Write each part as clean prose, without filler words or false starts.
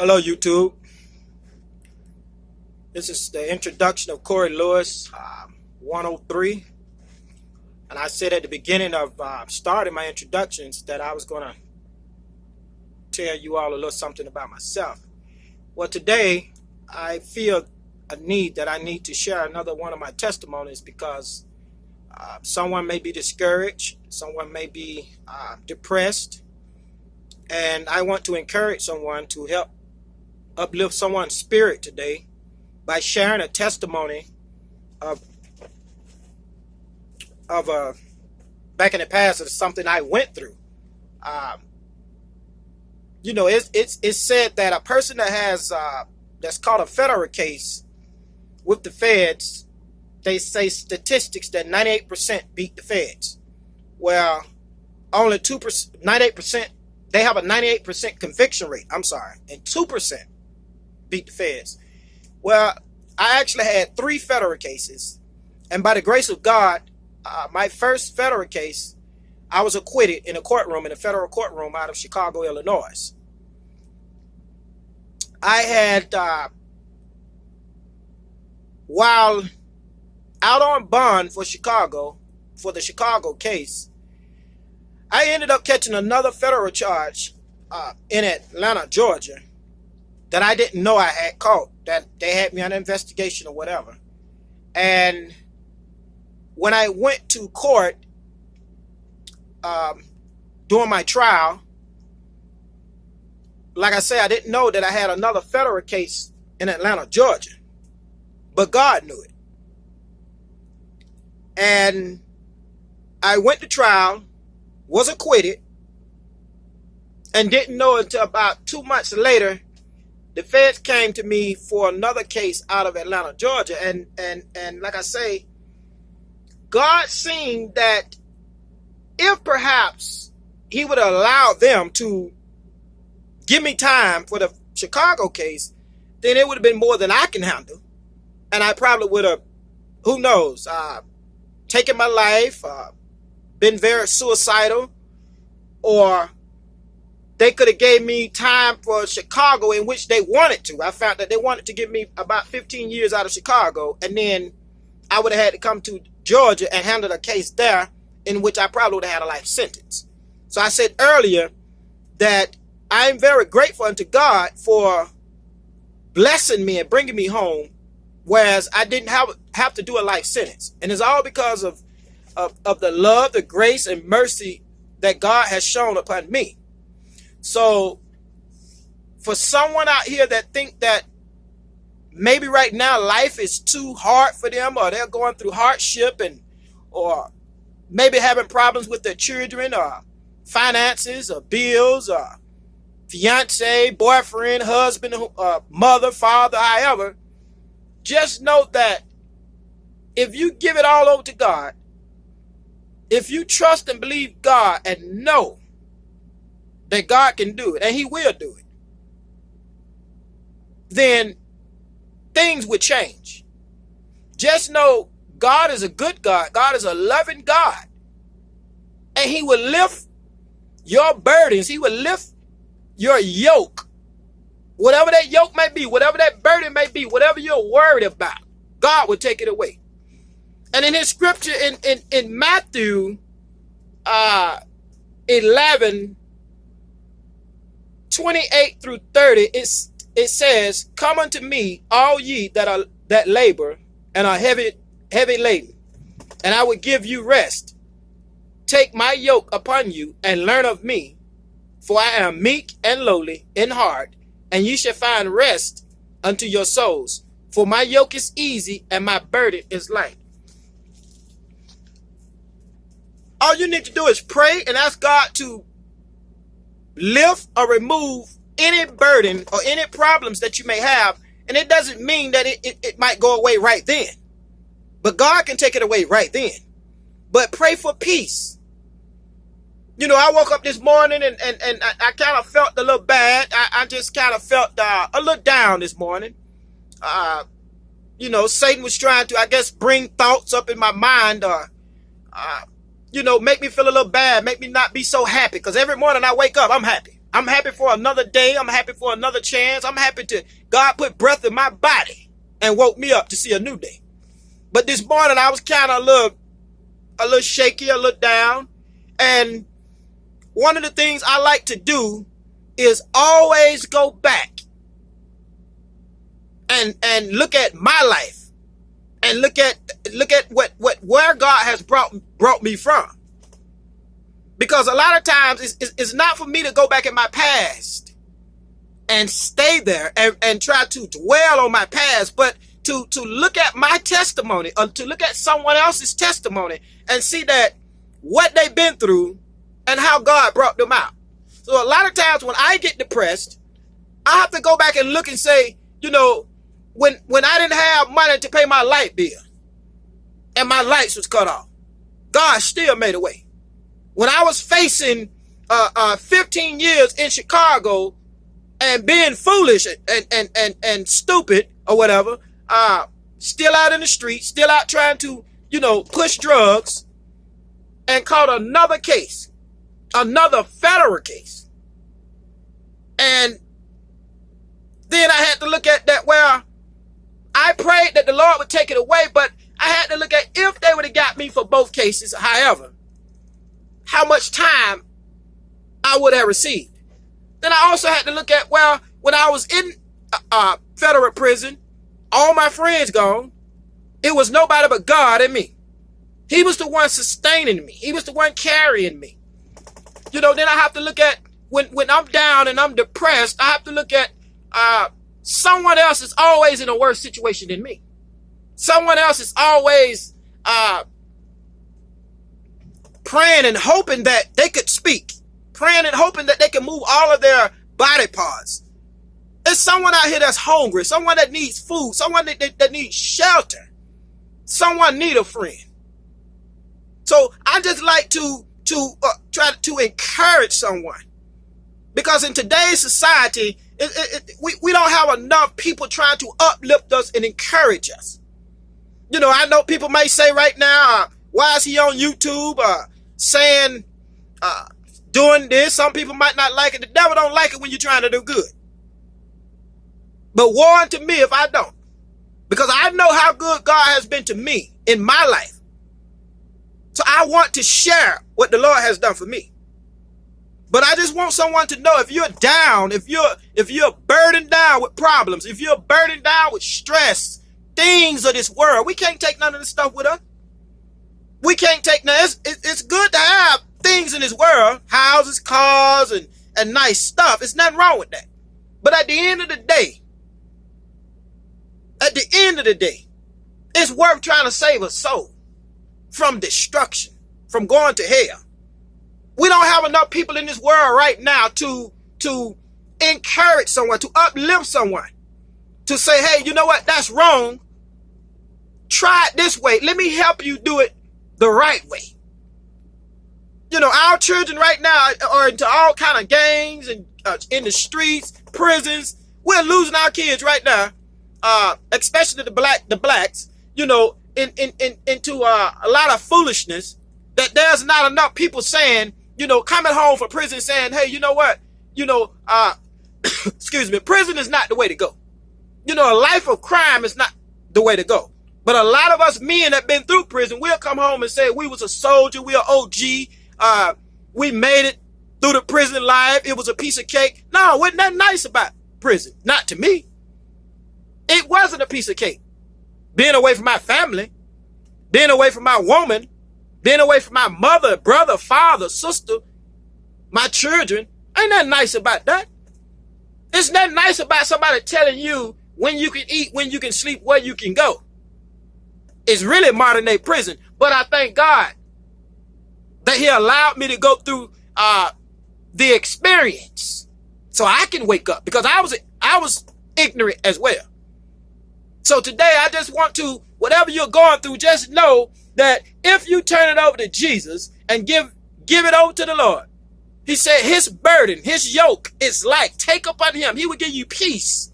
Hello, YouTube. This is the introduction of Corey Lewis, 103. And I said at the beginning of starting my introductions that I was going to tell you all a little something about myself. Well, today I feel a need that I need to share another one of my testimonies because someone may be discouraged, someone may be depressed, and I want to encourage someone to help uplift someone's spirit today by sharing a testimony of back in the past of something I went through. It's said that a person that has that's called a federal case with the feds, they say statistics that 98% beat the feds. Well, only 2%, 98%, they have a 98% conviction rate. I'm sorry, and 2% beat the feds. Well, I actually had 3 federal cases, and by the grace of God, my first federal case, I was acquitted in a federal courtroom out of Chicago, Illinois. I had, while out on bond for the Chicago case, I ended up catching another federal charge in Atlanta, Georgia, that I didn't know I had caught, that they had me under investigation or whatever. And when I went to court during my trial, like I say, I didn't know that I had another federal case in Atlanta, Georgia, but God knew it. And I went to trial, was acquitted, and didn't know until about 2 months later, the feds came to me for another case out of Atlanta, Georgia. And like I say, God seen that if perhaps he would allow them to give me time for the Chicago case, then it would have been more than I can handle. And I probably would have, who knows, taken my life, been very suicidal, or they could have gave me time for Chicago in which they wanted to. I found that they wanted to give me about 15 years out of Chicago, and then I would have had to come to Georgia and handle a case there in which I probably would have had a life sentence. So I said earlier that I'm very grateful unto God for blessing me and bringing me home, whereas I didn't have to do a life sentence. And it's all because of the love, the grace, and mercy that God has shown upon me. So for someone out here that think that maybe right now life is too hard for them, or they're going through hardship, or maybe having problems with their children, or finances, or bills, or fiance, boyfriend, husband, mother, father, however, just know that if you give it all over to God, if you trust and believe God and know that God can do it, and he will do it, then things would change. Just know God is a good God. God is a loving God. And he will lift your burdens. He will lift your yoke. Whatever that yoke may be, whatever that burden may be, whatever you're worried about, God will take it away. And in his scripture in Matthew 11, 28 through 30, it says, "Come unto me, all ye that labor and are heavy laden, and I will give you rest. Take my yoke upon you and learn of me, for I am meek and lowly in heart, and ye shall find rest unto your souls. For my yoke is easy and my burden is light." All you need to do is pray and ask God to lift or remove any burden or any problems that you may have. And it doesn't mean that it might go away right then, but God can take it away right then. But pray for peace. You know, I woke up this morning and I kind of felt a little bad. I just kind of felt a little down this morning. Satan was trying to, I guess, bring thoughts up in my mind, or make me feel a little bad, make me not be so happy. Because every morning I wake up, I'm happy. I'm happy for another day. I'm happy for another chance. I'm happy to God put breath in my body and woke me up to see a new day. But this morning I was kind of a little shaky, a little down. And one of the things I like to do is always go back and look at my life and look at where God has brought me from. Because a lot of times it's not for me to go back in my past and stay there and try to dwell on my past, but to look at my testimony, or to look at someone else's testimony and see that what they've been through and how God brought them out. So a lot of times when I get depressed, I have to go back and look and say, you know, when I didn't have money to pay my light bill and my lights was cut off, God still made a way. When I was facing 15 years in Chicago and being foolish and stupid or whatever, still out in the street, still out trying to, you know, push drugs, and caught another case, another federal case. And then I had to look at that where I prayed that the Lord would take it away, but I had to look at if they would have got me for both cases, however, how much time I would have received. Then I also had to look at, well, when I was in federal prison, all my friends gone, it was nobody but God and me. He was the one sustaining me. He was the one carrying me. You know, then I have to look at when I'm down and I'm depressed, I have to look at someone else is always in a worse situation than me. Someone else is always praying and hoping that they could speak, praying and hoping that they can move all of their body parts. There's someone out here that's hungry, someone that needs food, someone that needs shelter, someone need a friend. So I just like to try to encourage someone, because in today's society, we don't have enough people trying to uplift us and encourage us. You know, I know people may say right now, why is he on YouTube saying, doing this? Some people might not like it. The devil don't like it when you're trying to do good. But woe unto me if I don't. Because I know how good God has been to me in my life. So I want to share what the Lord has done for me. But I just want someone to know, if you're down, if you're burdened down with problems, if you're burdened down with stress, things of this world, we can't take none of this stuff with us. We can't take none. It's good to have things in this world, houses, cars, and nice stuff. It's nothing wrong with that. But at the end of the day, it's worth trying to save a soul from destruction, from going to hell. We don't have enough people in this world right now to encourage someone, to uplift someone, to say, hey, you know what? That's wrong. Try it this way. Let me help you do it the right way. You know, our children right now are into all kind of gangs and in the streets, prisons. We're losing our kids right now, especially the blacks. You know, into a lot of foolishness, that there's not enough people saying, you know, coming home from prison saying, hey, you know what? You know, excuse me, prison is not the way to go. You know, a life of crime is not the way to go. But a lot of us men that been through prison, we'll come home and say we was a soldier, we are OG, we made it through the prison life, it was a piece of cake. No, wasn't that nice about prison? Not to me. It wasn't a piece of cake. Being away from my family, being away from my woman, being away from my mother, brother, father, sister, my children, ain't nothing nice about that. It's nothing nice about somebody telling you when you can eat, when you can sleep, where you can go. It's really modern day prison. But I thank God that he allowed me to go through the experience so I can wake up, because I was ignorant as well. So today I just want to, whatever you're going through, just know that if you turn it over to Jesus and give it over to the Lord, he said his burden, his yoke is light. Take upon him. He will give you peace.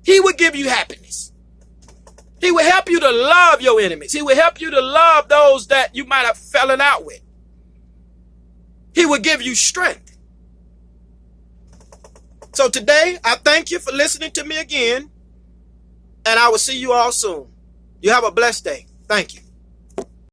He will give you happiness. He will help you to love your enemies. He will help you to love those that you might have fallen out with. He will give you strength. So today, I thank you for listening to me again, and I will see you all soon. You have a blessed day. Thank you.